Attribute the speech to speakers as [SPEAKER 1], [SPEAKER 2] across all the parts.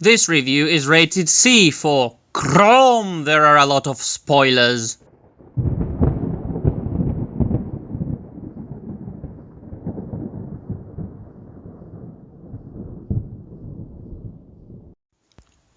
[SPEAKER 1] This review is rated C for Chrome. There are a lot of spoilers.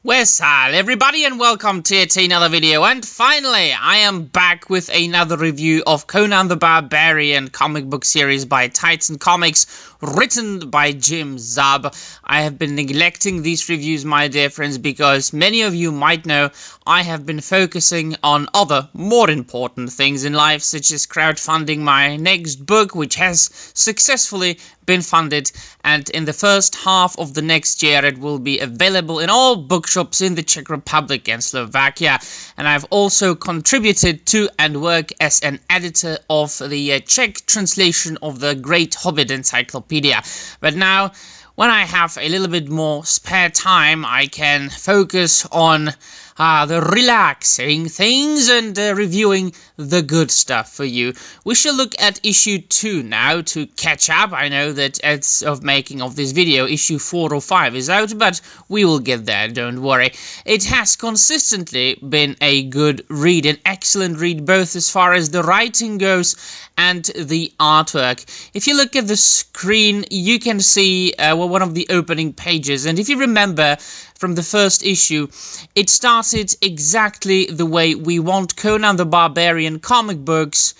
[SPEAKER 1] Where's everybody, and welcome to yet another video. And finally, I am back with another review of Conan the Barbarian comic book series by Titan Comics, written by Jim Zub. I have been neglecting these reviews, my dear friends, because many of you might know I have been focusing on other, more important things in life, such as crowdfunding my next book, which has successfully been funded, and in the first half of the next year it will be available in all bookshops in the Czech Republic and Slovakia. And I've also contributed to and work as an editor of the Czech translation of the Great Hobbit Encyclopedia. But now, when I have a little bit more spare time, I can focus on the relaxing things and reviewing the good stuff for you. We shall look at issue 2 now to catch up. I know that as of making of this video, issue 4 or 5 is out, but we will get there, don't worry. It has consistently been a good read, an excellent read, both as far as the writing goes and the artwork. If you look at the screen, you can see one of the opening pages, and if you remember from the first issue, it started exactly the way we want Conan the Barbarian comic books,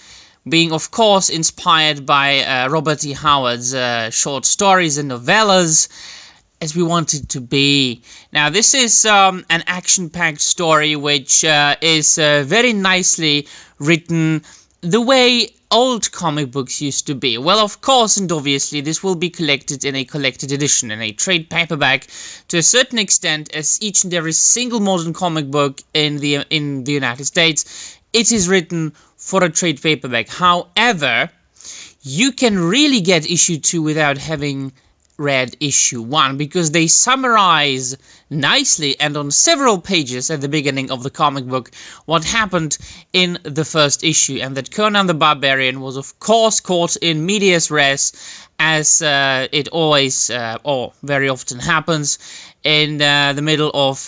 [SPEAKER 1] being of course inspired by Robert E. Howard's short stories and novellas, as we want it to be. Now this is an action-packed story which is very nicely written, the way old comic books used to be. Well, of course, and obviously, this will be collected in a collected edition, in a trade paperback, to a certain extent, as each and every single modern comic book in the United States, it is written for a trade paperback. However, you can really get issue 2 without having read issue 1, because they summarize nicely and on several pages at the beginning of the comic book what happened in the first issue, and that Conan the Barbarian was of course caught in medias res, as it always or very often happens in the middle of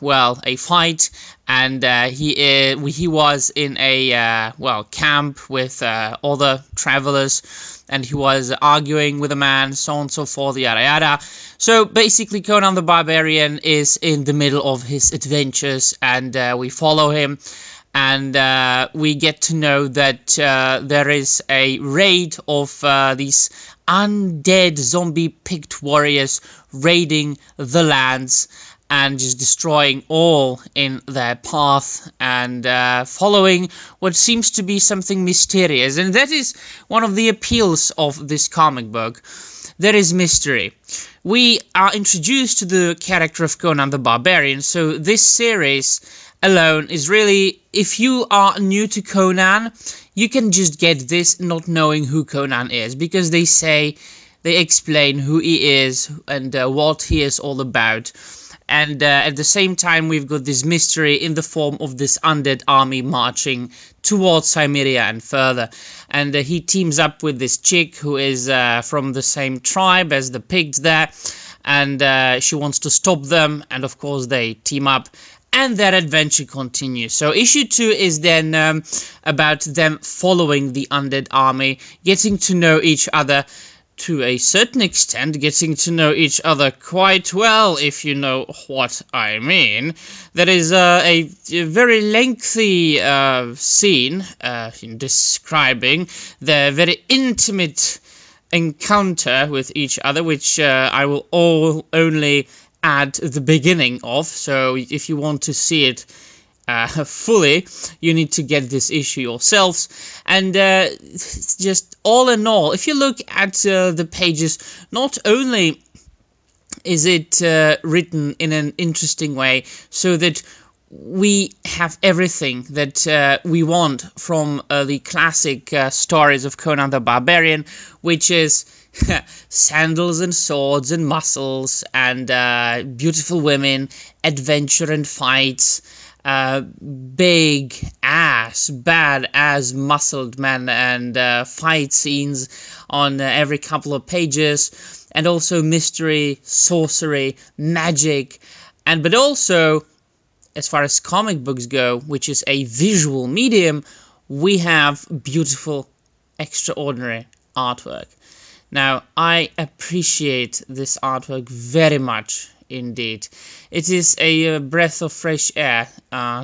[SPEAKER 1] well, a fight, and he was in a camp with other travelers, and he was arguing with a man, so on and so forth, yada yada. So basically Conan the Barbarian is in the middle of his adventures, and we follow him, and we get to know that there is a raid of these undead zombie-picked warriors raiding the lands and just destroying all in their path, and following what seems to be something mysterious. And that is one of the appeals of this comic book. There is mystery. We are introduced to the character of Conan the Barbarian, so this series alone is really, if you are new to Conan, you can just get this not knowing who Conan is, because they explain who he is and what he is all about. And at the same time, we've got this mystery in the form of this undead army marching towards Cimmeria and further. And he teams up with this chick who is from the same tribe as the pigs there. And she wants to stop them. And of course, they team up, and their adventure continues. So issue 2 is then about them following the undead army, getting to know each other to a certain extent, getting to know each other quite well, if you know what I mean. There is a very lengthy scene in describing the very intimate encounter with each other, which I will only add the beginning of. So if you want to see it fully, you need to get this issue yourselves. And just all in all, if you look at the pages, not only is it written in an interesting way, so that we have everything that we want from the classic stories of Conan the Barbarian, which is sandals and swords and muscles and beautiful women, adventure and fights, big ass as bad as muscled men and fight scenes on every couple of pages, and also mystery, sorcery, magic, but also, as far as comic books go, which is a visual medium, we have beautiful, extraordinary artwork. Now, I appreciate this artwork very much indeed. It is a breath of fresh air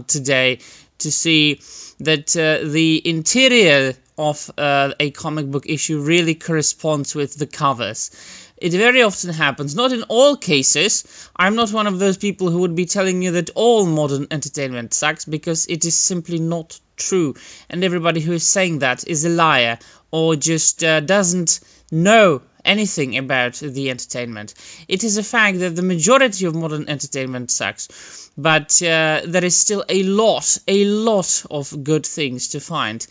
[SPEAKER 1] today to see that the interior of a comic book issue really corresponds with the covers. It very often happens, not in all cases. I'm not one of those people who would be telling you that all modern entertainment sucks, because it is simply not true, and everybody who is saying that is a liar or just doesn't know anything about the entertainment. It is a fact that the majority of modern entertainment sucks, but there is still a lot of good things to find.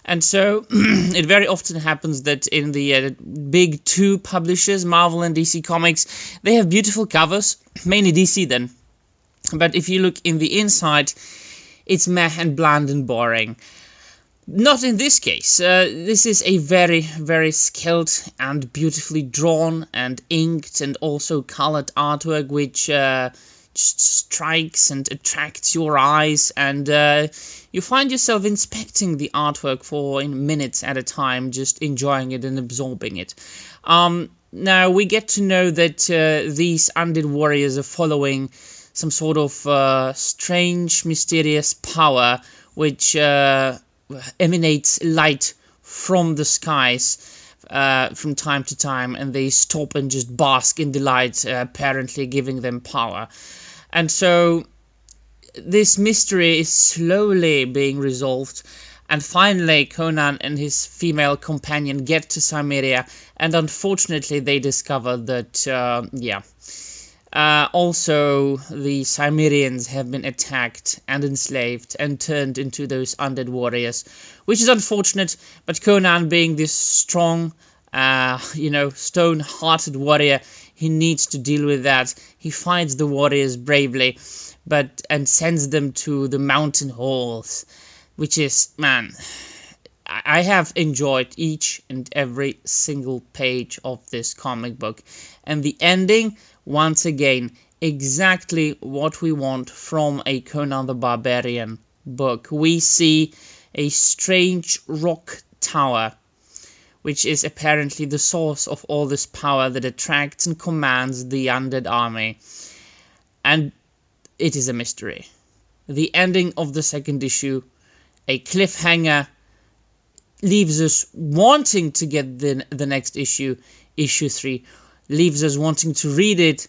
[SPEAKER 1] And so it very often happens that in the big two publishers, Marvel and DC Comics, they have beautiful covers, mainly DC then. But if you look in the inside, it's meh and bland and boring. Not in this case. This is a very, very skilled and beautifully drawn and inked and also colored artwork, which just strikes and attracts your eyes, and you find yourself inspecting the artwork for minutes at a time, just enjoying it and absorbing it. Now we get to know that these undead warriors are following some sort of strange, mysterious power which emanates light from the skies from time to time, and they stop and just bask in the light, apparently giving them power. And so this mystery is slowly being resolved, and finally Conan and his female companion get to Cimmeria, and unfortunately they discover that, also the Cimmerians have been attacked and enslaved and turned into those undead warriors, which is unfortunate, but Conan, being this strong, stone-hearted warrior, he needs to deal with that. He fights the warriors bravely, and sends them to the mountain halls, which is, man, I have enjoyed each and every single page of this comic book. And the ending, once again, exactly what we want from a Conan the Barbarian book. We see a strange rock tower, which is apparently the source of all this power that attracts and commands the undead army. And it is a mystery. The ending of the second issue, a cliffhanger, leaves us wanting to get the next issue, issue 3, leaves us wanting to read it,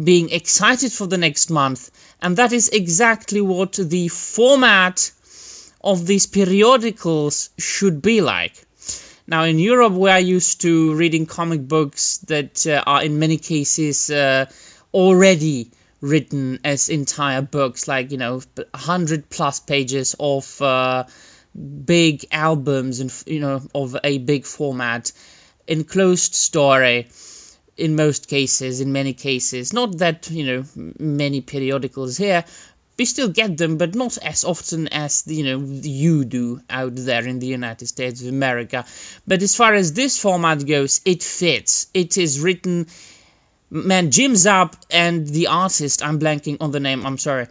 [SPEAKER 1] being excited for the next month, and that is exactly what the format of these periodicals should be like. Now, in Europe, we are used to reading comic books that are in many cases already written as entire books, like, 100+ pages of big albums and, of a big format, enclosed story in most cases, in many cases. Not that, many periodicals here. We still get them, but not as often as, you do out there in the United States of America. But as far as this format goes, it fits. It is written, man, Jim Zub and the artist, I'm blanking on the name, I'm sorry.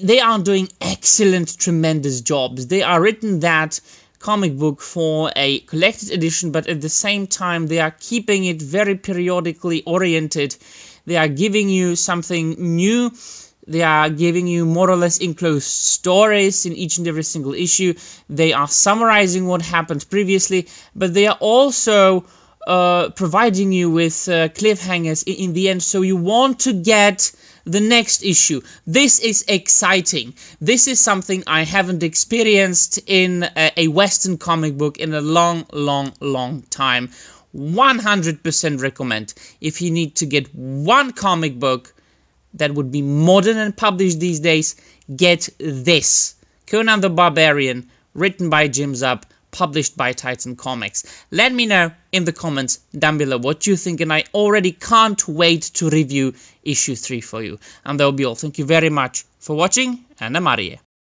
[SPEAKER 1] They are doing excellent, tremendous jobs. They are written that comic book for a collected edition, but at the same time, they are keeping it very periodically oriented. They are giving you something new. They are giving you more or less enclosed stories in each and every single issue. They are summarizing what happened previously, but they are also providing you with cliffhangers in the end, so you want to get the next issue. This is exciting. This is something I haven't experienced in a Western comic book in a long time. 100% recommend. If you need to get one comic book that would be modern and published these days, get this. Conan the Barbarian, written by Jim Zub, published by Titan Comics. Let me know in the comments down below what you think, and I already can't wait to review issue 3 for you. And that will be all. Thank you very much for watching, and I'm out of here.